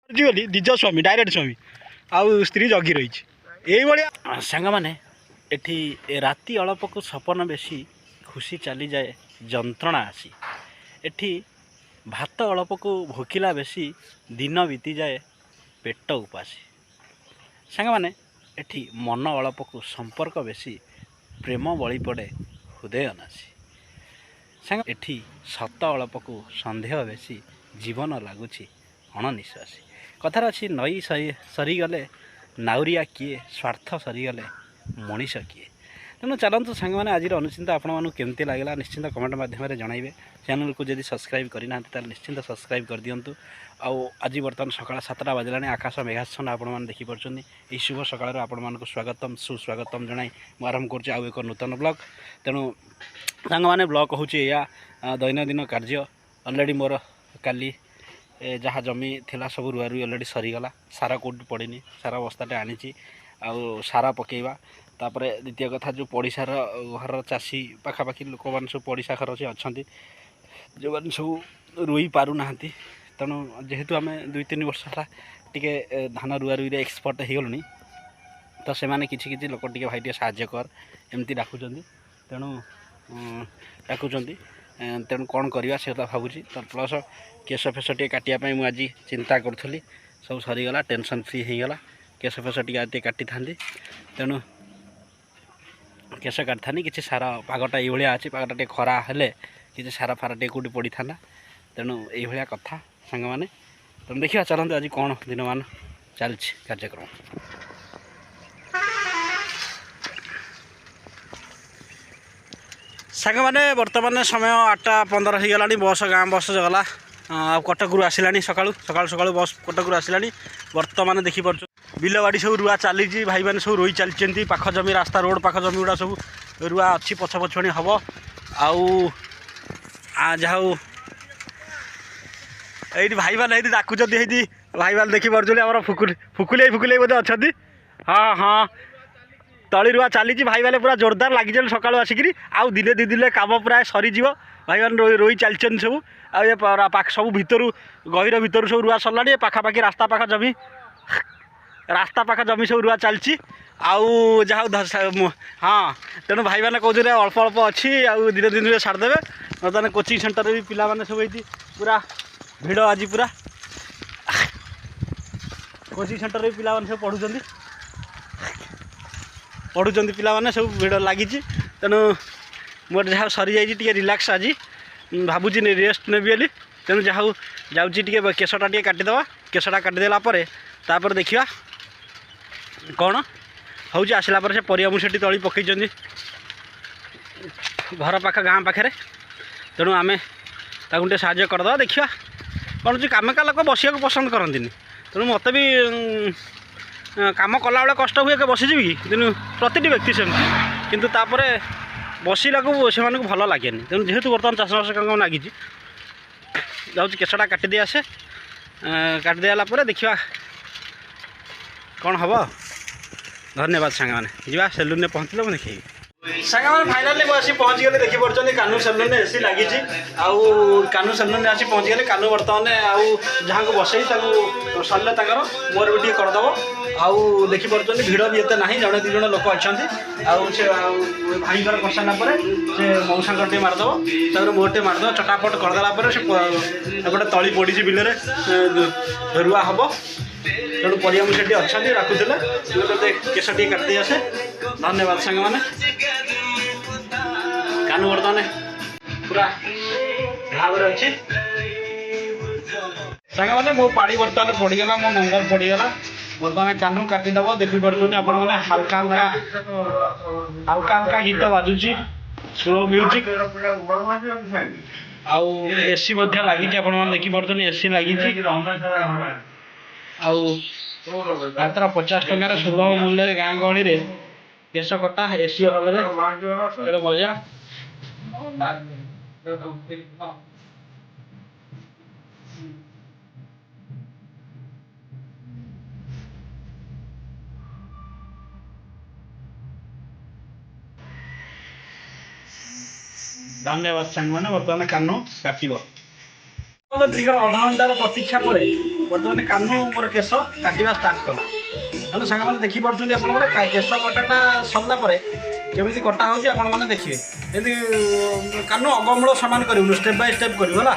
ବୋଲି ନିଜ ସ୍ୱାମୀ ଡାଇରେକ୍ଟ ସ୍ୱାମୀ ଆଉ ସ୍ତ୍ରୀ ଜଗି ରହିଛି ଏଇଭଳିଆ ସାଙ୍ଗମାନେ। ଏଠି ରାତି ଅଳପକୁ ସପନ ବେଶୀ ଖୁସି ଚାଲିଯାଏ ଯନ୍ତ୍ରଣା ଆସି। ଏଠି ଭାତ ଅଳପକୁ ଭୋକିଲା ବେଶୀ ଦିନ ବିତିଯାଏ ପେଟ ଉପାସି। ସାଙ୍ଗମାନେ ଏଠି ମନ ଅଳପକୁ ସମ୍ପର୍କ ବେଶୀ ପ୍ରେମ ବଳି ପଡ଼େ ହୃଦୟ ନାଶୀ। ସାଙ୍ଗ ଏଠି ସତ ଅଳପକୁ ସନ୍ଦେହ ବେଶୀ ଜୀବନ ଲାଗୁଛି ଅଣନିଶ୍ୱାସୀ। କଥାରେ ଅଛି ନଈ ସରିଗଲେ ନାଉରିଆ କିଏ, ସ୍ୱାର୍ଥ ସରିଗଲେ ମଣିଷ କିଏ। ତେଣୁ ଚାଲନ୍ତୁ ସାଙ୍ଗମାନେ ଆଜିର ଅନୁଚିନ୍ତା ଆପଣମାନଙ୍କୁ କେମିତି ଲାଗିଲା ନିଶ୍ଚିନ୍ତ କମେଣ୍ଟ ମାଧ୍ୟମରେ ଜଣାଇବେ। ଚ୍ୟାନେଲକୁ ଯଦି ସବସ୍କ୍ରାଇବ୍ କରିନାହାନ୍ତି ତାହେଲେ ନିଶ୍ଚିନ୍ତ ସବସ୍କ୍ରାଇବ୍ କରିଦିଅନ୍ତୁ। ଆଉ ଆଜି ବର୍ତ୍ତମାନ ସକାଳ 7ଟା ବାଜିଲାଣି, ଆକାଶ ମେଘାଚ୍ଛନ୍ନ ଆପଣମାନେ ଦେଖିପାରୁଛନ୍ତି। ଏହି ଶୁଭ ସକାଳରୁ ଆପଣମାନଙ୍କୁ ସ୍ୱାଗତମ୍ ସୁସ୍ୱାଗତମ୍ ଜଣାଇ ମୁଁ ଆରମ୍ଭ କରୁଛି ଆଉ ଏକ ନୂତନ ବ୍ଲଗ୍। ତେଣୁ ସାଙ୍ଗମାନେ ବ୍ଲଗ୍ ହେଉଛି ଏଇଆ, ଦୈନନ୍ଦିନ କାର୍ଯ୍ୟ। ଅଲରେଡ଼ି ମୋର କାଲି ଯାହା ଜମି ଥିଲା ସବୁ ରୁଆରୁଇ ଅଲରେଡ଼ି ସରିଗଲା। ସାର କେଉଁଠି ପଡ଼ିନି, ସାର ବସ୍ତାଟେ ଆଣିଛି ଆଉ ସାର ପକାଇବା। ତାପରେ ଦ୍ୱିତୀୟ କଥା, ଯେଉଁ ପଡ଼ିଶାର ଘରର ଚାଷୀ ପାଖାପାଖି ଲୋକମାନେ ସବୁ ପଡ଼ିଶା ଘର ସେ ଅଛନ୍ତି ଯେଉଁମାନେ ସବୁ ରୋଇ ପାରୁନାହାନ୍ତି। ତେଣୁ ଯେହେତୁ ଆମେ 2-3 ବର୍ଷ ହେଲା ଟିକେ ଧାନ ରୁଆରୁଇରେ ଏକ୍ସପର୍ଟ ହେଇଗଲୁଣି, ତ ସେମାନେ କିଛି ଲୋକ ଟିକେ ଭାଇ ଟିକେ ସାହାଯ୍ୟ କର ଏମିତି ଡାକୁଛନ୍ତି। ତେଣୁ କ'ଣ କରିବା ସେ କଥା ଭାବୁଛି। ତ ପ୍ଲସ୍ କେଶ ଫେଶ ଟିକେ କାଟିବା ପାଇଁ ମୁଁ ଆଜି ଚିନ୍ତା କରୁଥିଲି, ସବୁ ସରିଗଲା, ଟେନସନ୍ ଫ୍ରି ହେଇଗଲା। କେଶ ଫେଶ ଟିକେ କାଟିଥାନ୍ତି, ତେଣୁ କେଶ କାଟିଥାନ୍ତି। କିଛି ସାର ପାଗଟା ଏଇଭଳିଆ ଅଛି, ପାଗଟା ଟିକେ ଖରା ହେଲେ କିଛି ସାର ଫାର ଟିକେ କେଉଁଠି ପଡ଼ିଥାନ୍ତା। ତେଣୁ ଏଇଭଳିଆ କଥା ସାଙ୍ଗମାନେ। ତେଣୁ ଦେଖିବା ଚାଲନ୍ତୁ ଆଜି କ'ଣ ଦିନମାନ ଚାଲିଛି କାର୍ଯ୍ୟକ୍ରମ। ସାଙ୍ଗମାନେ ବର୍ତ୍ତମାନ ସମୟ 8:15 ହେଇଗଲାଣି। ଗାଁ ବସ୍ ଗଲା ଆଉ କଟକରୁ ଆସିଲାଣି। ସକାଳୁ ବସ୍ କଟକରୁ ଆସିଲାଣି। ବର୍ତ୍ତମାନ ଦେଖିପାରୁଛୁ ବିଲବାଡ଼ି ସବୁ ରୁଆ ଚାଲିଛି, ଭାଇମାନେ ସବୁ ରୋଇ ଚାଲିଛନ୍ତି। ପାଖ ଜମି ରାସ୍ତା ରୋଡ଼ ପାଖ ଜମି ଗୁଡ଼ା ସବୁ ରୁଆ ଅଛି, ପଛପଛଣି ହେବ। ଆଉ ଯାହା ହଉ ଏଇଠି ଭାଇମାନେ ଏଇଠି ଡାକୁଛନ୍ତି, ଏଇଠି ଭାଇମାନେ ଦେଖିପାରୁଛନ୍ତି ଆମର ଫୁକୁଲେଇ ବୋଧେ ଅଛନ୍ତି। ହଁ ତଳି ରୁଆ ଚାଲିଛି, ଭାଇମାନେ ପୁରା ଜୋରଦାର ଲାଗିଛନ୍ତି ସକାଳୁ ଆସିକିରି। ଆଉ ଦିନେ 2 ଦିନରେ କାମ ପ୍ରାୟ ସରିଯିବ। ଭାଇମାନେ ରୋଇ ଚାଲିଛନ୍ତି ସବୁ। ଆଉ ଏ ସବୁ ଭିତରୁ ଗହିର ଭିତରୁ ସବୁ ରୁଆ ସରିଲାଣି। ଏ ପାଖାପାଖି ରାସ୍ତା ପାଖ ଜମି ସବୁ ରୁଆ ଚାଲିଛି। ଆଉ ଯାହା ହଉ ହଁ, ତେଣୁ ଭାଇମାନେ କହୁଛନ୍ତି ଅଳ୍ପ ଅଛି, ଆଉ ଦିନେ 2 ଦିନରେ ଛାଡ଼ିଦେବେ। ବର୍ତ୍ତମାନ କୋଚିଂ ସେଣ୍ଟରରେ ବି ପିଲାମାନେ ସବୁ ଏଇଠି ପୁରା ଭିଡ଼। ଆଜି ପୁରା କୋଚିଂ ସେଣ୍ଟରରେ ବି ପିଲାମାନେ ସବୁ ପଢ଼ୁଛନ୍ତି ପିଲାମାନେ ସବୁ ଭିଡ଼ ଲାଗିଛି। ତେଣୁ ମୋର ଯାହା ସରିଯାଇଛି, ଟିକେ ରିଲାକ୍ସ ଆଜି ଭାବୁଛି ରେଷ୍ଟ ନେବି ବୋଲି। ତେଣୁ ଯାହା ହଉ ଯାଉଛି ଟିକେ କେଶଟା ଟିକେ କାଟିଦେବା। କେଶଟା କାଟିଦେଲା ପରେ ତାପରେ ଦେଖିବା କ'ଣ ହେଉଛି। ଆସିଲା ପରେ ସେ ପରିବା ମୁଁ ସେଠି ତଳି ପକାଇଛନ୍ତି ଘର ପାଖ ଗାଁ ପାଖରେ। ତେଣୁ ଆମେ ତାକୁ ଟିକେ ସାହାଯ୍ୟ କରିଦେବା। ଦେଖିବା କ'ଣ ହେଉଛି। କାମକା ଲୋକ ବସିବାକୁ ପସନ୍ଦ କରନ୍ତିନି। ତେଣୁ ମୋତେ ବି କାମ କଲାବେଳେ କଷ୍ଟ ହୁଏ, ବସିଯିବି କି? କିନ୍ତୁ ପ୍ରତିଟି ବ୍ୟକ୍ତି ସେମିତି, କିନ୍ତୁ ତାପରେ ବସିଲାକୁ ସେମାନଙ୍କୁ ଭଲ ଲାଗେନି। ତେଣୁ ଯେହେତୁ ବର୍ତ୍ତମାନ ଚାଷବାସ କାମ ଲାଗିଛି, ଯାଉଛି କେଶଟା କାଟିଦେଇ ଆସେ। କାଟିଦେଲା ପରେ ଦେଖିବା କ'ଣ ହେବ। ଧନ୍ୟବାଦ ସାଙ୍ଗମାନେ। ଯିବା ସେଲୁନରେ ପହଞ୍ଚିଲେ ମୁଁ ଦେଖେଇବି। ସାଙ୍ଗମାନେ ଫାଇନାଲି ମୁଁ ଆସି ପହଞ୍ଚିଗଲି। ଦେଖିପାରୁଛନ୍ତି କାହ୍ନୁ ସେଲୁନରେ ଏସି ଲାଗିଛି। ଆଉ କାହ୍ନୁ ସେଲୁନରେ ଆସି ପହଞ୍ଚିଗଲି। କାହ୍ନୁ ବର୍ତ୍ତମାନ ଆଉ ଯାହାକୁ ବସେଇ ତାକୁ ସରିଲେ ତାଙ୍କର ମୋର ବି ଟିକେ କରିଦେବ। ଆଉ ଦେଖିପାରୁଛନ୍ତି ଭିଡ଼ ବି ଏତେ ନାହିଁ, 1-2 ଜଣ ଲୋକ ଅଛନ୍ତି। ଆଉ ସେ ଭାଇଙ୍କର କରିସାରିଲା ପରେ ସେ ମଉସାଙ୍କର ଟିକେ ମାରିଦେବ, ତାପରେ ମୋର ଟିକେ ମାରିଦେବ। ଚଟାପଟ କରିଦେଲା ପରେ ସେ ଗୋଟେ ତଳି ପଡ଼ିଛି ବିଲରେ, ରୁଆ ହେବ। ତେଣୁ ପରିବା ମୁଁ ସେଠି ଅଛନ୍ତି, ଡାକୁଥିଲେ ତୋତେ କେଶ ଟିକେ କାଟିଦେଇ ଆସେ। ଧନ୍ୟବାଦ ସାଙ୍ଗମାନେ। କାହ୍ନୁ ବର୍ତ୍ତମାନ ପୁରା ଭାବରେ ଅଛି। ସାଙ୍ଗମାନେ ମୋ ପାଣି ବର୍ତ୍ତମାନ ପଡ଼ିଗଲା, ମୋ ମଙ୍ଗଳ ପଡ଼ିଗଲା। ବର୍ତ୍ତମାନ କାହ୍ନୁ କାଟିଦେବ। ଦେଖିପାରୁଛନ୍ତି ଆପଣମାନେ ହାଲକା ହାଲକା ଗୀତ ବାଜୁଛି, ସ୍ଲୋ ମ୍ୟୁଜିକ୍। ଆଉ ଏସି ମଧ୍ୟ ଲାଗିଛି, ଆପଣମାନେ ଦେଖିପାରୁଛନ୍ତି ଏସି ଲାଗିଛି। ଆଉ ମାତ୍ର 50 ଟଙ୍କାରେ ସୁଲଭ ମୂଲ୍ୟରେ ଗାଁ ଗହଳିରେ କେଶ କଟା, ଏସି ହଲରେ ମଜା। ଧନ୍ୟବାଦ ସାଙ୍ଗମାନେ। ବର୍ତ୍ତମାନ କାହ୍ନୁ କାଟିବ। ଅଧଘଣ୍ଟାର ପ୍ରତୀକ୍ଷା ପରେ बर्तमान कान्हू मोर केश काटा स्टार्ट कला हेलो सांग मैंने देखिपुं आप केश कटाटा सरला केमी कटा हो देखिए जमी कान्हू अगमूल सामान करूँ स्टेप बाय स्टेप करूँ है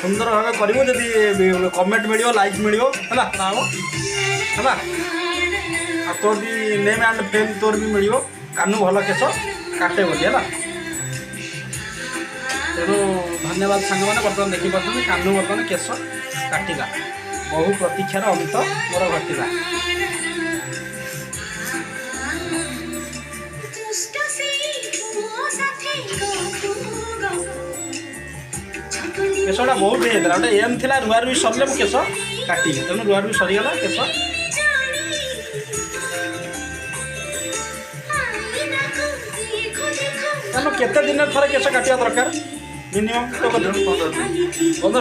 सुंदर भाव करूँ जब कमेंट मिल लाइक मिल है तोर भी नेम एंड फेम तोर भी मिल कान्हू भल केश काटे बोली है तेणु धन्यवाद सांग मैंने बर्तमान देखिपुं कान्हू बर्तमान केश काटिला बहु प्रतीक्षार अंत मोर घटिला केशटा बहुत होता गोटे एम थी रुआ रुई सरले मुझे केश काटी तेणु रुआ रुई सरीगला केश तेणु केते दिन थोड़े केश काटा दरकार मिनिमम तो 15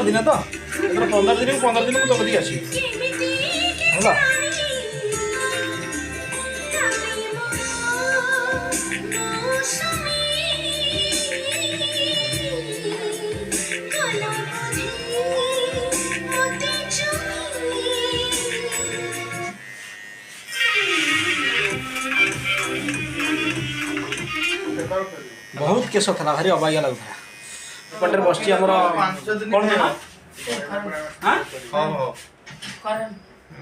दिन तो 15 दिन को 15 दिन तो कदी आसी है बहुत केश था भारी अबागिया लगुला पटे बस कौन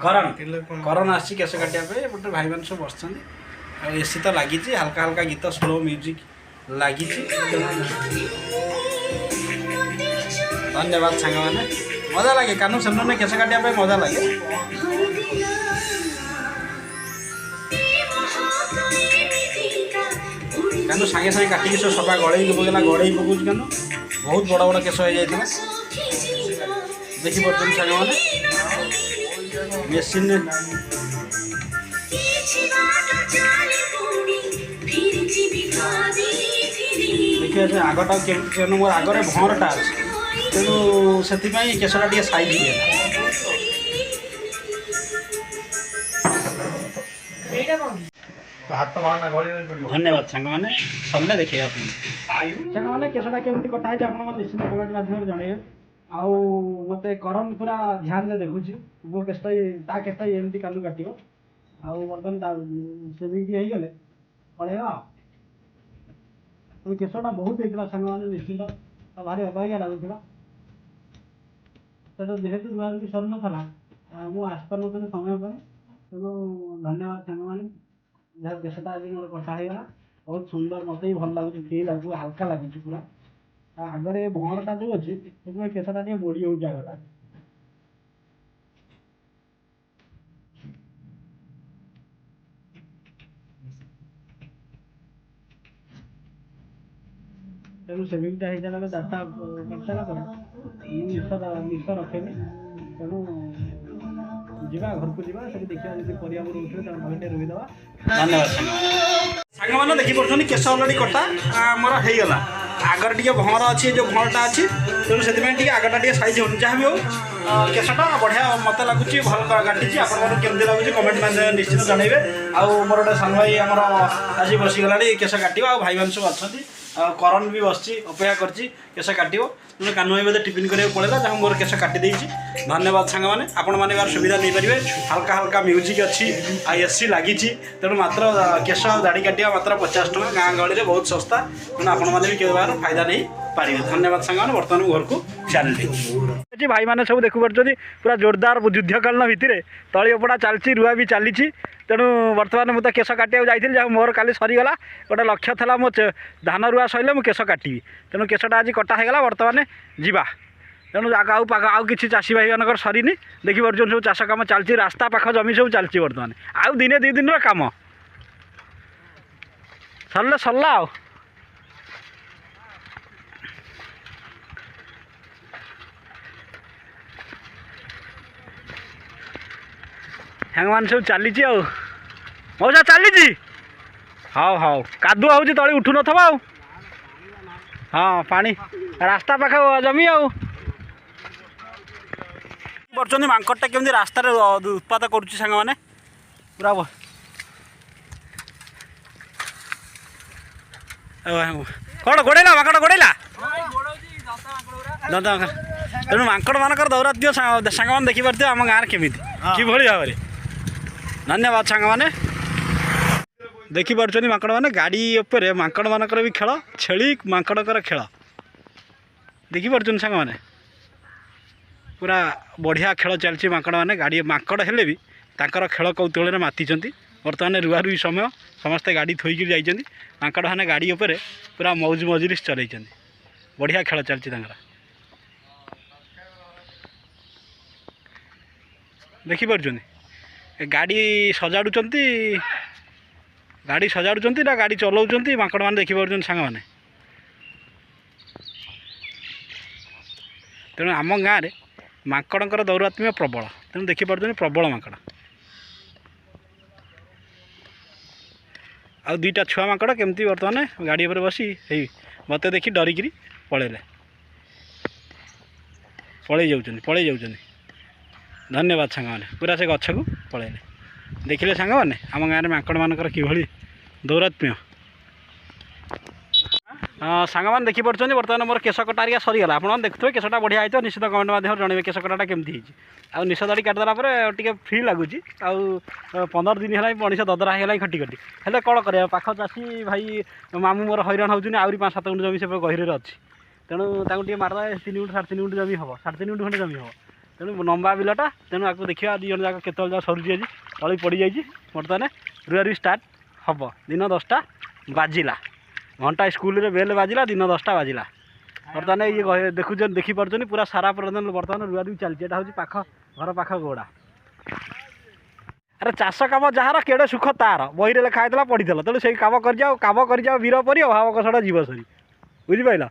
करण करण आसी केश काटापे पटे भाई मैंने सब बस एसी तो लगी हल्का हल्का गीत स्लो म्यूजिक लगी धन्यवाद सांग मैंने मजा लगे कानू से केश काटापे मजा लगे कानू सागे सागे काटिकी सब सफा गड़े पकला गड़े पकाऊँ कानू बहुत बड़ बड़ केश हो जाता देखिए सांग मैंने मेसीन देखिए आगटा के मोर आगे भंरटा अच्छे तेणु से केशटा टे सैज धन्यवाद सांग मैंने सरले देखिए सांग मैंने केशटा केमती कटा है निश्चित कमेंट माध्यम जनइबे आउ मत करम पूरा ध्यान से देखुची मो केसटा एमती कालू काट आउ बर्तमान से गले पड़ेगा केशटा बहुत होता सांग मैंने निश्चित भारी अबागिया लगुला तो जेहेतु रुआ रुई सर ना मुझे आसपार नी समय पर तेणु धन्यवाद सांग मैंने जहाँ केशटा आज मोर कटागला बहुत सुंदर मत भी भल लगुच फील आगे हल्का लगुच पूरा आगे भंरटा जो अच्छे से केशटा टे बोड़ी हो आगटा तेणु सेविंगटा हो जाए डाटा करसारा निश रखे तेणु जीवा घर को जीवा से देखा जब परिया रोचे घंटे रुईदे धन्यवाद सांग मैंने देखिपुं केश अलरेडी कटा मोर होगला आगर टे भंवर अच्छी जो भंरटा अच्छी तेणु से आगटा टे सैज हो जहाँ भी हो केशटा बढ़िया मत लगुच भल काटी आपमती लगुच कमेंट में निश्चित जनइबे आउ मोर गोटे सान भाई आमर आज बसीगला केश काट भाई मैंने सब अच्छा करण भी बस अपेक्षा करश काटो तुम कानू भाई बोलते टिफिन करा पड़ेगा जहाँ मोर केश काटी धन्यवाद सांग मैंने आपण मैंने सुविधा नहीं पारे हल्का हल्का म्यूजिक अच्छी एसी लगी तेणु मात्र केश दाढ़ी काटा मात्र 50 टଙ୍କା गाँ गहली बहुत सस्ता तेणु आपण मैंने भी केवल फायदा नहीं पारे धन्यवाद सांग मैंने बर्तमान घर को चलती भाई मैंने सब देखु पार्टी पूरा जोरदार युद्धकालीन भितर तली उपड़ा चलती रुआ भी चली तेणु बर्तमान मुझे केश काटा जाइए जहाँ मोर काली सरीगला गोटे लक्ष्य था मो धान रुआ सैले मुझे केश काटि तेणु केशटा आज कटा होगा बर्तमान जीवा तेणु आउ कि चाषी भाई मानक सरीनी देखिए सब चाष कम चलती रास्ता पाख जमी सब चलती बर्तमान आउ दिने 2 दिन काम सरले सरला हैंग सब चली मौसा चली हाँ हाँ कादुआ हो तले उठू न हाँ पानी रास्ता पाख जमी आर्चन मांकटा केमती रास्तार उत्पात करुच्ची सांग मैंने पूरा कौन गोड़ेला माकड़ गोड़ेला ଦନ୍ତ ତେଣୁ ମାଙ୍କଡ଼ମାନଙ୍କର ଦୌରାତ୍ମ୍ୟ ସାଙ୍ଗମାନେ ଦେଖିପାରୁଥିବେ ଆମ ଗାଁରେ କେମିତି କିଭଳି ଭାବରେ। ଧନ୍ୟବାଦ ସାଙ୍ଗମାନେ। ଦେଖିପାରୁଛନ୍ତି ମାଙ୍କଡ଼ମାନେ ଗାଡ଼ି ଉପରେ ମାଙ୍କଡ଼ମାନଙ୍କର ବି ଖେଳ, ଛେଳି ମାଙ୍କଡ଼ଙ୍କର ଖେଳ ଦେଖିପାରୁଛନ୍ତି ସାଙ୍ଗମାନେ। ପୁରା ବଢ଼ିଆ ଖେଳ ଚାଲିଛି। ମାଙ୍କଡ଼ମାନେ ଗାଡ଼ି ମାଙ୍କଡ଼ ହେଲେ ବି ତାଙ୍କର ଖେଳ କୌତୁହଳରେ ମାତିଛନ୍ତି। ବର୍ତ୍ତମାନ ରୁଆରୁଇ ସମୟ, ସମସ୍ତେ ଗାଡ଼ି ଥୋଇକି ଯାଇଛନ୍ତି। ମାଙ୍କଡ଼ମାନେ ଗାଡ଼ି ଉପରେ ପୁରା ମୌଜ ମଜଲିସ୍ ଚଲେଇଛନ୍ତି। ବଢ଼ିଆ ଖେଳ ଚାଲିଛି ତାଙ୍କର। ଦେଖିପାରୁଛନ୍ତି ଗାଡ଼ି ସଜାଡ଼ୁଛନ୍ତି ନା ଗାଡ଼ି ଚଲାଉଛନ୍ତି ମାଙ୍କଡ଼ମାନେ ଦେଖିପାରୁଛନ୍ତି ସାଙ୍ଗମାନେ। ତେଣୁ ଆମ ଗାଁରେ ମାଙ୍କଡ଼ଙ୍କର ଦୌରାତ୍ମ୍ୟ ପ୍ରବଳ। ତେଣୁ ଦେଖିପାରୁଛନ୍ତି ପ୍ରବଳ ମାଙ୍କଡ଼। ଆଉ ଦୁଇଟା ଛୁଆ ମାଙ୍କଡ଼ କେମିତି ବର୍ତ୍ତମାନ ଗାଡ଼ି ଉପରେ ବସି ହେଇ ମୋତେ ଦେଖି ଡରିକିରି ପଳେଇ ଯାଉଛନ୍ତି। ଧନ୍ୟବାଦ ସାଙ୍ଗମାନେ। ପୁରା ସେ ଗଛକୁ ପଳେଇଲେ। ଦେଖିଲେ ସାଙ୍ଗମାନେ ଆମ ଗାଁରେ ମାଙ୍କଡ଼ମାନଙ୍କର କିଭଳି ଦୌରାତ୍ମ୍ୟ। ସାଙ୍ଗମାନେ ଦେଖିପାରୁଛନ୍ତି ବର୍ତ୍ତମାନ ମୋର କେଶ କଟାରିକା ସରିଗଲା। ଆପଣମାନେ ଦେଖୁଥିବେ କେଶଟା ବଢ଼ିଆ ହେଇଥିବ। ନିଶ୍ଚିତ କମେଣ୍ଟ ମାଧ୍ୟମରେ ଜଣାଇବେ କେଶ କଟାଟା କେମିତି ହେଇଛି। ଆଉ ନିଶ ଦାଢ଼ି କାଟିଦେଲା ପରେ ଟିକେ ଫ୍ରି ଲାଗୁଛି। ଆଉ 15 ଦିନ ହେଲା ମଣିଷ ଦଦରା ହେଇଗଲାଣି ଖଟି ହେଲେ କ'ଣ କରିବା, ପାଖ ଚାଷୀ ଭାଇ ମାମୁଁ ମୋର ହଇରାଣ ହେଉଛନ୍ତି। ଆହୁରି 5-7 ଗୁଣ୍ଠ ଜମି ସେ ଗହିରରେ ଅଛି। ତେଣୁ ତାଙ୍କୁ ଟିକେ ମାରିଦେବା 3 ଗୁଣ୍ଠ 3.5 ଗୁଣ୍ଠ ଜମି ହେବ, 3.5 ଗୁଣ୍ଠ ଖଣ୍ଡେ ଜମି ହେବ। ତେଣୁ ଲମ୍ବା ବିଲଟା, ତେଣୁ ଆକୁ ଦେଖିବା 2 ଜଣ ଯାକ କେତେବେଳେ ଯାକ ସରୁଛି। ଆଜି ତଳି ପଡ଼ିଯାଇଛି। ବର୍ତ୍ତମାନ ରୁଆରୁଇ ଷ୍ଟାର୍ଟ ହେବ। ଦିନ 10ଟା ବାଜିଲା। ଘଣ୍ଟା ସ୍କୁଲରେ ବେଲ୍ ବାଜିଲା, ଦିନ 10ଟା ବାଜିଲା। ବର୍ତ୍ତମାନ ଇଏ ଦେଖିପାରୁଛନ୍ତି ପୁରା ସାରା ବର୍ତ୍ତମାନ ରୁଆରୁଇ ଚାଲିଛି। ଏଇଟା ହେଉଛି ଘର ପାଖ ଗୋଡ଼ା। ଆରେ ଚାଷ କାମ ଯାହାର କେଡ଼େ ସୁଖ ତାର, ବହିରେ ଲେଖା ହେଇଥିଲା ପଢ଼ିଥିଲା। ତେଣୁ ସେଇ କାମ କରିଯାଉ ବୀର ପରି ଭାବ କଷଟା ଯିବ ସରି। ବୁଝିପାରିଲ।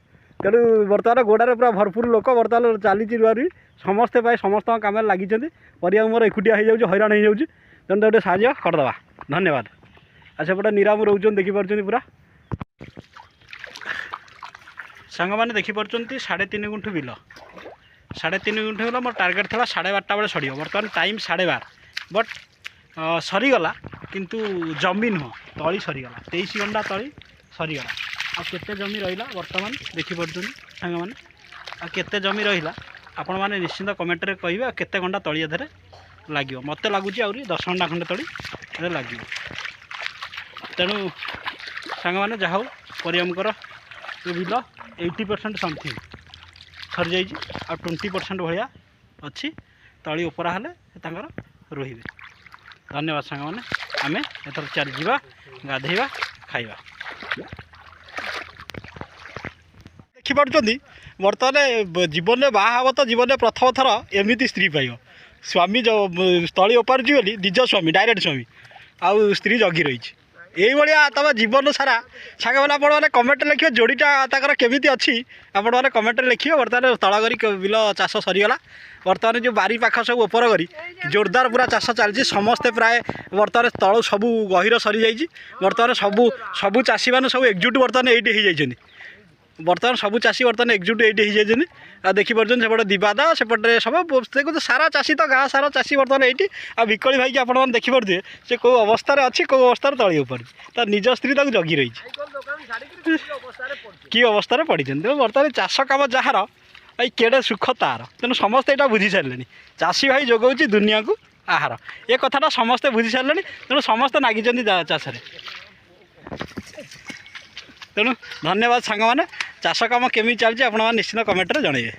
ତେଣୁ ବର୍ତ୍ତମାନ ଗୋଡ଼ାରେ ପୁରା ଭରପୁର ଲୋକ। ବର୍ତ୍ତମାନ ଚାଲିଛି ରୁଆରୁଇ। ସମସ୍ତେ ସମସ୍ତଙ୍କ କାମରେ ଲାଗିଛନ୍ତି। କରିବାକୁ ମୋର ଏକୁଟିଆ ହେଇଯାଉଛି, ହଇରାଣ ହେଇଯାଉଛି। ତେଣୁ ତାକୁ ଟିକେ ସାହାଯ୍ୟ କରିଦେବା। ଧନ୍ୟବାଦ। ଆଉ ସେପଟେ ନିରାମ ରହୁଛନ୍ତି ଦେଖିପାରୁଛନ୍ତି ପୁରା। ସାଙ୍ଗମାନେ ଦେଖିପାରୁଛନ୍ତି 3.5 ଗୁଣ୍ଠ ବିଲ। 3.5 ଗୁଣ୍ଠ ବିଲ ମୋର ଟାର୍ଗେଟ୍ ଥିଲା 12:30 ବେଳେ ସରିବ। ବର୍ତ୍ତମାନ ଟାଇମ୍ 12:30। ବଟ୍ ସରିଗଲା, କିନ୍ତୁ ଜମି ନୁହଁ, ତଳି ସରିଗଲା। 23 ଘଣ୍ଟା ତଳି ସରିଗଲା। ଆଉ କେତେ ଜମି ରହିଲା ବର୍ତ୍ତମାନ ଦେଖିପାରୁଛନ୍ତି ସାଙ୍ଗମାନେ। ଆଉ କେତେ ଜମି ରହିଲା ଆପଣମାନେ ନିଶ୍ଚିନ୍ତ କମେଣ୍ଟରେ କହିବେ। ଆଉ କେତେ ଘଣ୍ଟା ତଳି ଏଥିରେ ଲାଗିବ। ମୋତେ ଲାଗୁଛି ଆହୁରି 10 ଘଣ୍ଟା ଖଣ୍ଡେ ତଳି ଏଥିରେ ଲାଗିବ। ତେଣୁ ସାଙ୍ଗମାନେ ଯାହା ହଉ ପରିବାଙ୍କର ଏ ବିଲ 80% ସମଥିଙ୍ଗ ସରିଯାଇଛି। ଆଉ 20% ଭଳିଆ ଅଛି। ତଳି ଉପରା ହେଲେ ତାଙ୍କର ରୋହିବେ। ଧନ୍ୟବାଦ ସାଙ୍ଗମାନେ। ଆମେ ଏଥର ଚାଲିଯିବା, ଗାଧେଇବା, ଖାଇବା। ଦେଖିପାରୁଛନ୍ତି ବର୍ତ୍ତମାନ ଜୀବନରେ ବାହା ହେବ ତ ଜୀବନରେ ପ୍ରଥମ ଥର ଏମିତି ସ୍ତ୍ରୀ ପାଇବ। ସ୍ୱାମୀ ତଳି ଓପାରୁଛି ବୋଲି ନିଜ ସ୍ୱାମୀ, ଡାଇରେକ୍ଟ ସ୍ୱାମୀ, ଆଉ ସ୍ତ୍ରୀ ଜଗି ରହିଛି। এইভাবে তবে জীবন সারা সাংবাদিক আপনার কমেন্ট লিখবে যোড়িটা তাঁর কেমিতি অছি আপনার কমেন্ট লিখবে। বর্তমানে তলগরি বিল চাষ সরিগলা। বর্তমানে যে বারি পাখ সব উপর করি জোরদার পুরা চাষ চালছে। সমস্তে প্রায় বর্তমানে তল সবু গভীর সরি যাই। বর্তমানে সবু চাষী মানে সব একজুট বর্তমানে এইটি হয়ে যাই। বর্তমান সবু চাষী বর্তমানে একজুট এইটি হয়ে যাই। আর দেখিপারছেন সেপটে দিবাদা সেপটে সব দেখুন সারা চাষী তো গাঁ সারা চাষী বর্তমানে এইটি। আর বিকଳି ভাইকি আপনার দেখিপারে সে কেউ অবস্থায় অছি কেউ অবস্থায় তলি উপরে তার নিজ স্ত্রী তাকে জগি রয়েছে কি অবস্থায় পড়ছেন। তেমন বর্তমানে চাষ কাম যাହାର ভাই কেড়ে সুখ তার। তেমন সমস্তে এটা বুঝি সারে চাষী ভাই যোগাଉଛି দুনিয়াকে আহার। এ কথাটা সমস্তে বুঝি সারে। তেমন সমস্তে নাগিছেন চাষে। তেমন ধন্যবাদ সাংগ মানে। চাষ কাম কেমি চালছে আপনার নিশ্চিত কমেন্টরে জଣାଇବେ।